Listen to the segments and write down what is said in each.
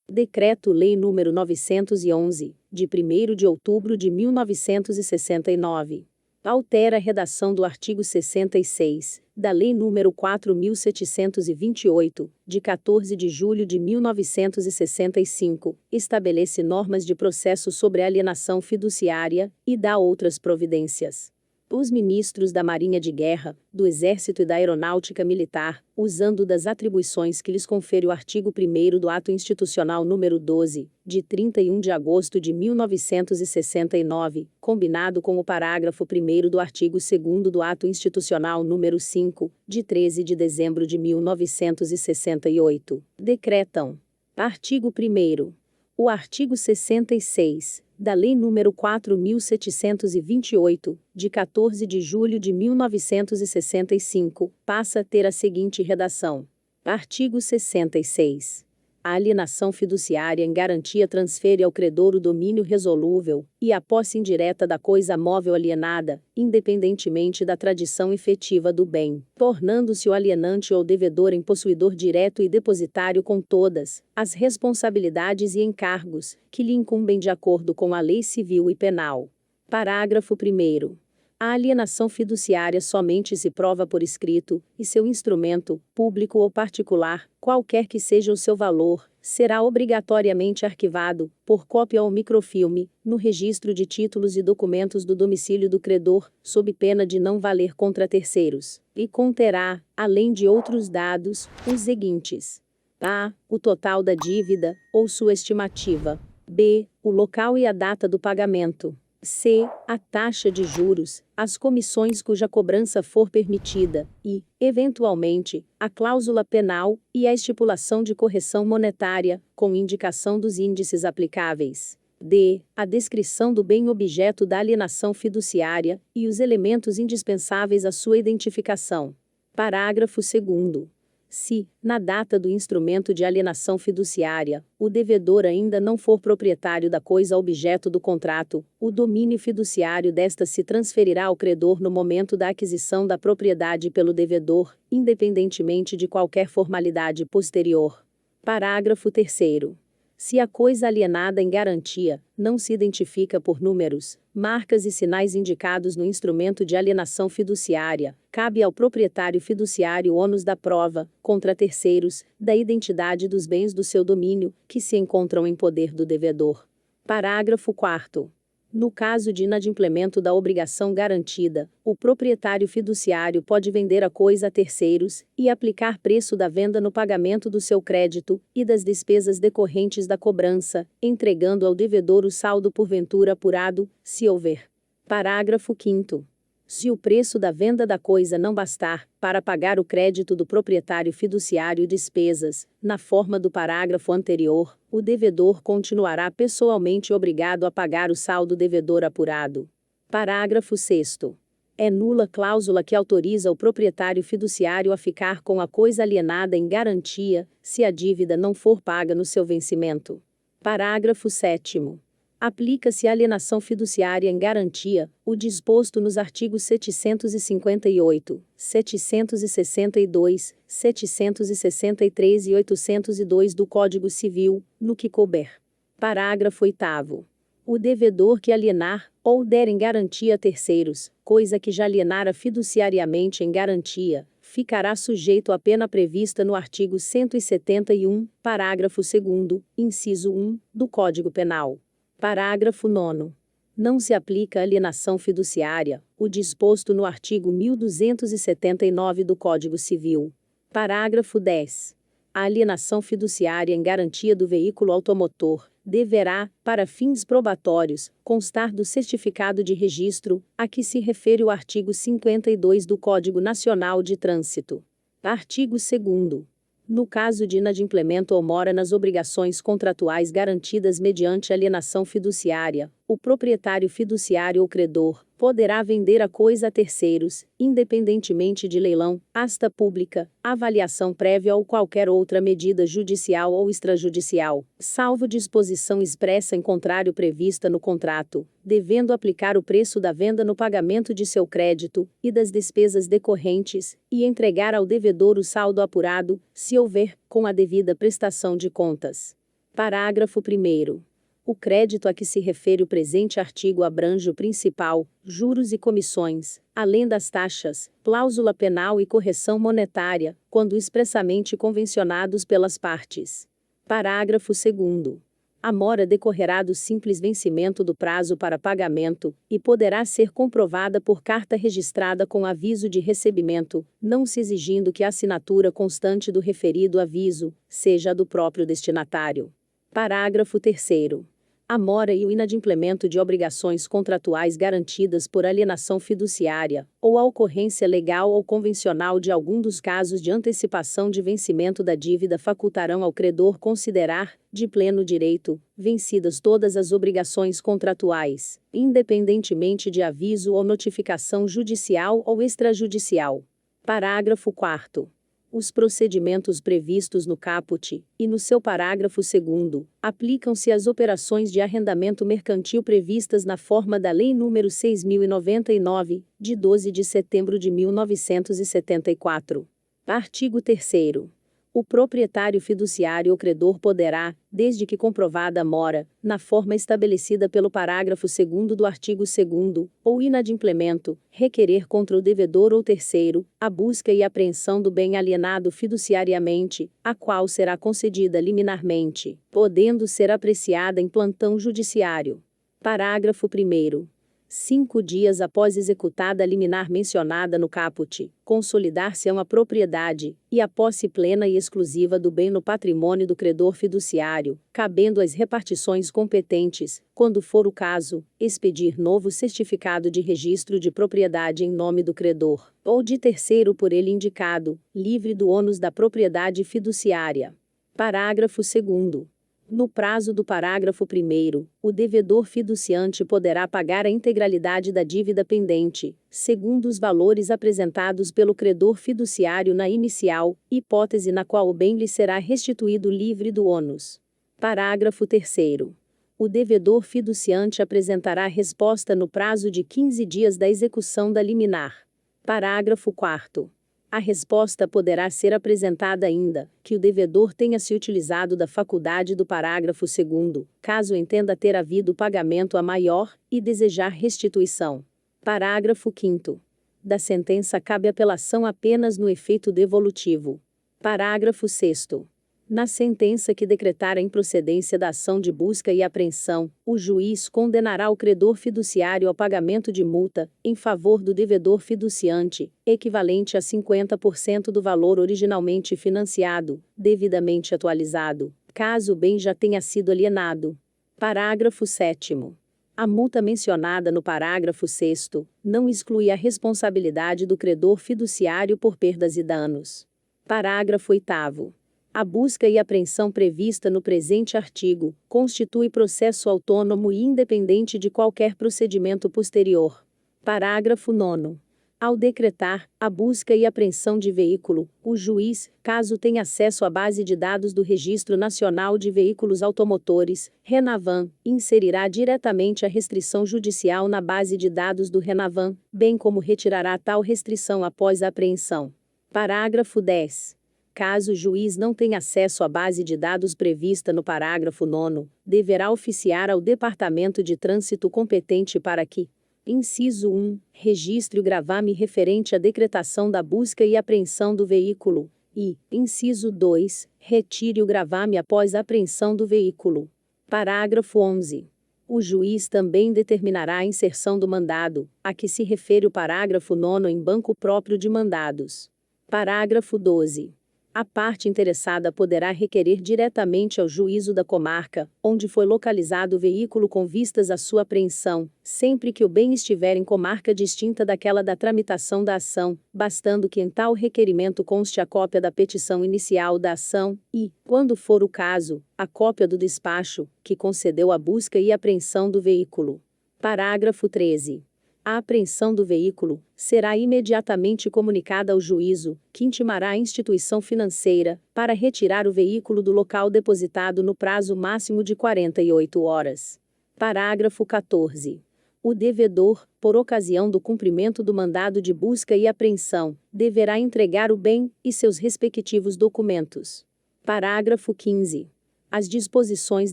Decreto-Lei nº 911, de 1º de outubro de 1969. Altera a redação do artigo 66, da Lei nº 4.728, de 14 de julho de 1965, estabelece normas de processo sobre alienação fiduciária, e dá outras providências. Os ministros da Marinha de Guerra, do Exército e da Aeronáutica Militar, usando das atribuições que lhes confere o artigo 1º do Ato Institucional nº 12, de 31 de agosto de 1969, combinado com o parágrafo 1º do artigo 2º do Ato Institucional nº 5, de 13 de dezembro de 1968, decretam: artigo 1º. O artigo 66, da Lei nº 4.728, de 14 de julho de 1965, passa a ter a seguinte redação. Artigo 66. A alienação fiduciária em garantia transfere ao credor o domínio resolúvel, e a posse indireta da coisa móvel alienada, independentemente da tradição efetiva do bem, tornando-se o alienante ou devedor em possuidor direto e depositário com todas as responsabilidades e encargos que lhe incumbem de acordo com a lei civil e penal. Parágrafo 1º. A alienação fiduciária somente se prova por escrito, e seu instrumento, público ou particular, qualquer que seja o seu valor, será obrigatoriamente arquivado, por cópia ou microfilme, no registro de títulos e documentos do domicílio do credor, sob pena de não valer contra terceiros, e conterá, além de outros dados, os seguintes: a. O total da dívida, ou sua estimativa. b. O local e a data do pagamento. C. A taxa de juros, as comissões cuja cobrança for permitida, e, eventualmente, a cláusula penal e a estipulação de correção monetária, com indicação dos índices aplicáveis. D. A descrição do bem objeto da alienação fiduciária e os elementos indispensáveis à sua identificação. Parágrafo 2º. Se, na data do instrumento de alienação fiduciária, o devedor ainda não for proprietário da coisa objeto do contrato, o domínio fiduciário desta se transferirá ao credor no momento da aquisição da propriedade pelo devedor, independentemente de qualquer formalidade posterior. Parágrafo 3º. Se a coisa alienada em garantia não se identifica por números, marcas e sinais indicados no instrumento de alienação fiduciária, cabe ao proprietário fiduciário o ônus da prova, contra terceiros, da identidade dos bens do seu domínio, que se encontram em poder do devedor. Parágrafo 4º. No caso de inadimplemento da obrigação garantida, o proprietário fiduciário pode vender a coisa a terceiros, e aplicar preço da venda no pagamento do seu crédito, e das despesas decorrentes da cobrança, entregando ao devedor o saldo porventura apurado, se houver. Parágrafo 5º. Se o preço da venda da coisa não bastar, para pagar o crédito do proprietário fiduciário e despesas, na forma do parágrafo anterior, o devedor continuará pessoalmente obrigado a pagar o saldo devedor apurado. Parágrafo 6º. É nula cláusula que autoriza o proprietário fiduciário a ficar com a coisa alienada em garantia, se a dívida não for paga no seu vencimento. Parágrafo 7º. Aplica-se à alienação fiduciária em garantia o disposto nos artigos 758, 762, 763 e 802 do Código Civil, no que couber. Parágrafo 8º. O devedor que alienar, ou der em garantia a terceiros, coisa que já alienara fiduciariamente em garantia, ficará sujeito à pena prevista no artigo 171, parágrafo 2º, inciso 1, do Código Penal. Parágrafo 9º. Não se aplica à alienação fiduciária o disposto no artigo 1279 do Código Civil. Parágrafo 10. A alienação fiduciária em garantia do veículo automotor deverá, para fins probatórios, constar do certificado de registro, a que se refere o artigo 52 do Código Nacional de Trânsito. Artigo 2º. No caso de inadimplemento ou mora nas obrigações contratuais garantidas mediante alienação fiduciária, o proprietário fiduciário ou credor poderá vender a coisa a terceiros, independentemente de leilão, asta pública, avaliação prévia ou qualquer outra medida judicial ou extrajudicial, salvo disposição expressa em contrário prevista no contrato, devendo aplicar o preço da venda no pagamento de seu crédito e das despesas decorrentes, e entregar ao devedor o saldo apurado, se houver, com a devida prestação de contas. Parágrafo 1º. O crédito a que se refere o presente artigo abrange o principal, juros e comissões, além das taxas, cláusula penal e correção monetária, quando expressamente convencionados pelas partes. Parágrafo 2º. A mora decorrerá do simples vencimento do prazo para pagamento, e poderá ser comprovada por carta registrada com aviso de recebimento, não se exigindo que a assinatura constante do referido aviso seja a do próprio destinatário. Parágrafo 3º. A mora e o inadimplemento de obrigações contratuais garantidas por alienação fiduciária, ou a ocorrência legal ou convencional de algum dos casos de antecipação de vencimento da dívida facultarão ao credor considerar, de pleno direito, vencidas todas as obrigações contratuais, independentemente de aviso ou notificação judicial ou extrajudicial. Parágrafo 4º. Os procedimentos previstos no caput, e no seu parágrafo 2º, aplicam-se às operações de arrendamento mercantil previstas na forma da Lei nº 6.099, de 12 de setembro de 1974. Artigo 3º. O proprietário fiduciário ou credor poderá, desde que comprovada a mora, na forma estabelecida pelo parágrafo 2º do artigo 2º, ou inadimplemento, requerer contra o devedor ou terceiro, a busca e apreensão do bem alienado fiduciariamente, a qual será concedida liminarmente, podendo ser apreciada em plantão judiciário. Parágrafo 1º. 5 dias após executada a liminar mencionada no caput, consolidar-se-ão a propriedade, e a posse plena e exclusiva do bem no patrimônio do credor fiduciário, cabendo às repartições competentes, quando for o caso, expedir novo certificado de registro de propriedade em nome do credor, ou de terceiro por ele indicado, livre do ônus da propriedade fiduciária. Parágrafo 2º. No prazo do parágrafo 1º, o devedor fiduciante poderá pagar a integralidade da dívida pendente, segundo os valores apresentados pelo credor fiduciário na inicial, hipótese na qual o bem lhe será restituído livre do ônus. Parágrafo 3º. O devedor fiduciante apresentará resposta no prazo de 15 dias da execução da liminar. Parágrafo 4º. A resposta poderá ser apresentada ainda, que o devedor tenha se utilizado da faculdade do parágrafo 2º, caso entenda ter havido pagamento a maior, e desejar restituição. Parágrafo 5º. Da sentença cabe apelação apenas no efeito devolutivo. Parágrafo 6º. Na sentença que decretar a improcedência da ação de busca e apreensão, o juiz condenará o credor fiduciário ao pagamento de multa, em favor do devedor fiduciante, equivalente a 50% do valor originalmente financiado, devidamente atualizado, caso o bem já tenha sido alienado. Parágrafo 7º. A multa mencionada no parágrafo 6º não exclui a responsabilidade do credor fiduciário por perdas e danos. Parágrafo 8º. A busca e apreensão prevista no presente artigo constitui processo autônomo e independente de qualquer procedimento posterior. Parágrafo 9º. Ao decretar a busca e apreensão de veículo, o juiz, caso tenha acesso à base de dados do Registro Nacional de Veículos Automotores, RENAVAM, inserirá diretamente a restrição judicial na base de dados do RENAVAM, bem como retirará tal restrição após a apreensão. Parágrafo 10. Caso o juiz não tenha acesso à base de dados prevista no parágrafo 9º, deverá oficiar ao Departamento de Trânsito competente para que: inciso 1, registre o gravame referente à decretação da busca e apreensão do veículo, e, inciso 2, retire o gravame após a apreensão do veículo. Parágrafo 11. O juiz também determinará a inserção do mandado, a que se refere o parágrafo 9º em banco próprio de mandados. Parágrafo 12. A parte interessada poderá requerer diretamente ao juízo da comarca, onde foi localizado o veículo com vistas à sua apreensão, sempre que o bem estiver em comarca distinta daquela da tramitação da ação, bastando que em tal requerimento conste a cópia da petição inicial da ação, e, quando for o caso, a cópia do despacho, que concedeu a busca e apreensão do veículo. Parágrafo 13. A apreensão do veículo será imediatamente comunicada ao juízo, que intimará a instituição financeira, para retirar o veículo do local depositado no prazo máximo de 48 horas. Parágrafo 14. O devedor, por ocasião do cumprimento do mandado de busca e apreensão, deverá entregar o bem e seus respectivos documentos. Parágrafo 15. As disposições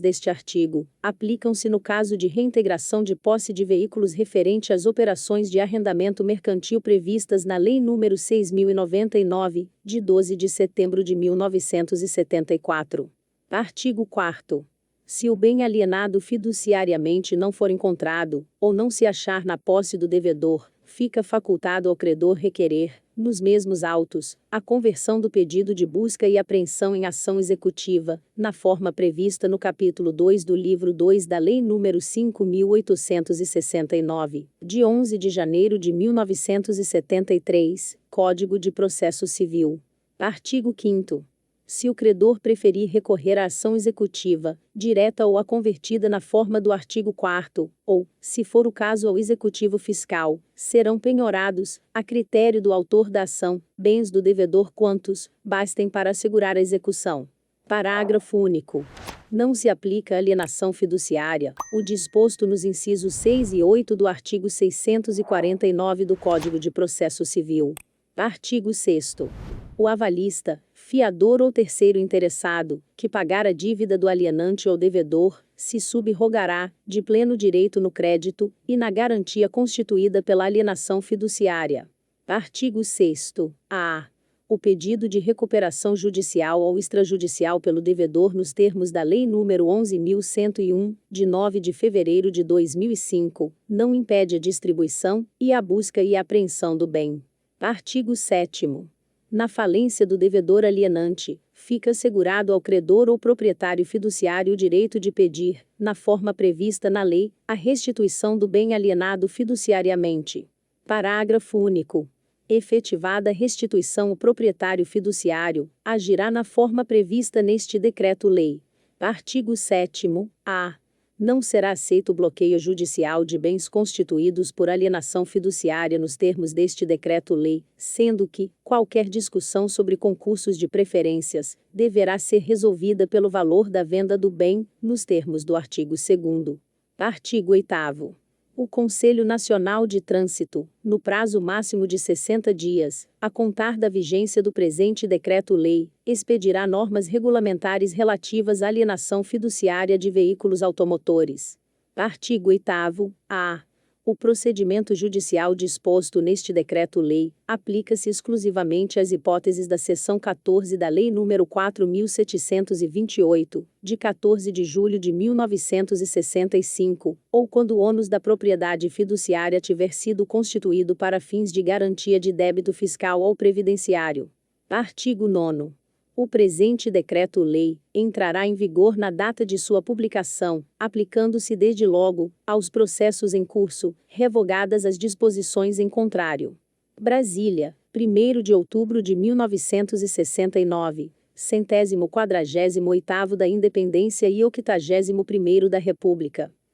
deste artigo aplicam-se no caso de reintegração de posse de veículos referente às operações de arrendamento mercantil previstas na Lei nº 6.099, de 12 de setembro de 1974. Artigo 4º. Se o bem alienado fiduciariamente não for encontrado, ou não se achar na posse do devedor, fica facultado ao credor requerer, nos mesmos autos, a conversão do pedido de busca e apreensão em ação executiva, na forma prevista no capítulo 2 do livro 2 da Lei nº 5.869, de 11 de janeiro de 1973, Código de Processo Civil. Artigo 5º. Se o credor preferir recorrer à ação executiva, direta ou a convertida na forma do artigo 4º, ou, se for o caso ao executivo fiscal, serão penhorados, a critério do autor da ação, bens do devedor quantos bastem para assegurar a execução. Parágrafo único. Não se aplica à alienação fiduciária o disposto nos incisos 6 e 8 do artigo 649 do Código de Processo Civil. Artigo 6º. O avalista, fiador ou terceiro interessado, que pagar a dívida do alienante ou devedor, se subrogará, de pleno direito no crédito, e na garantia constituída pela alienação fiduciária. Artigo 6º. A. O pedido de recuperação judicial ou extrajudicial pelo devedor nos termos da Lei nº 11.101, de 9 de fevereiro de 2005, não impede a distribuição, e a busca e a apreensão do bem. Artigo 7º. Na falência do devedor alienante, fica assegurado ao credor ou proprietário fiduciário o direito de pedir, na forma prevista na lei, a restituição do bem alienado fiduciariamente. Parágrafo único. Efetivada a restituição, o proprietário fiduciário agirá na forma prevista neste decreto-lei. Artigo 7º. A. Não será aceito o bloqueio judicial de bens constituídos por alienação fiduciária nos termos deste decreto-lei, sendo que qualquer discussão sobre concursos de preferências deverá ser resolvida pelo valor da venda do bem, nos termos do artigo 2º. Artigo 8º. O Conselho Nacional de Trânsito, no prazo máximo de 60 dias, a contar da vigência do presente decreto-lei, expedirá normas regulamentares relativas à alienação fiduciária de veículos automotores. Artigo 8º. A. O procedimento judicial disposto neste decreto-lei aplica-se exclusivamente às hipóteses da seção 14 da Lei nº 4.728, de 14 de julho de 1965, ou quando o ônus da propriedade fiduciária tiver sido constituído para fins de garantia de débito fiscal ou previdenciário. Artigo 9º. O presente decreto-lei entrará em vigor na data de sua publicação, aplicando-se desde logo aos processos em curso, revogadas as disposições em contrário. Brasília, 1º de outubro de 1969, 148º da Independência e 81º da República.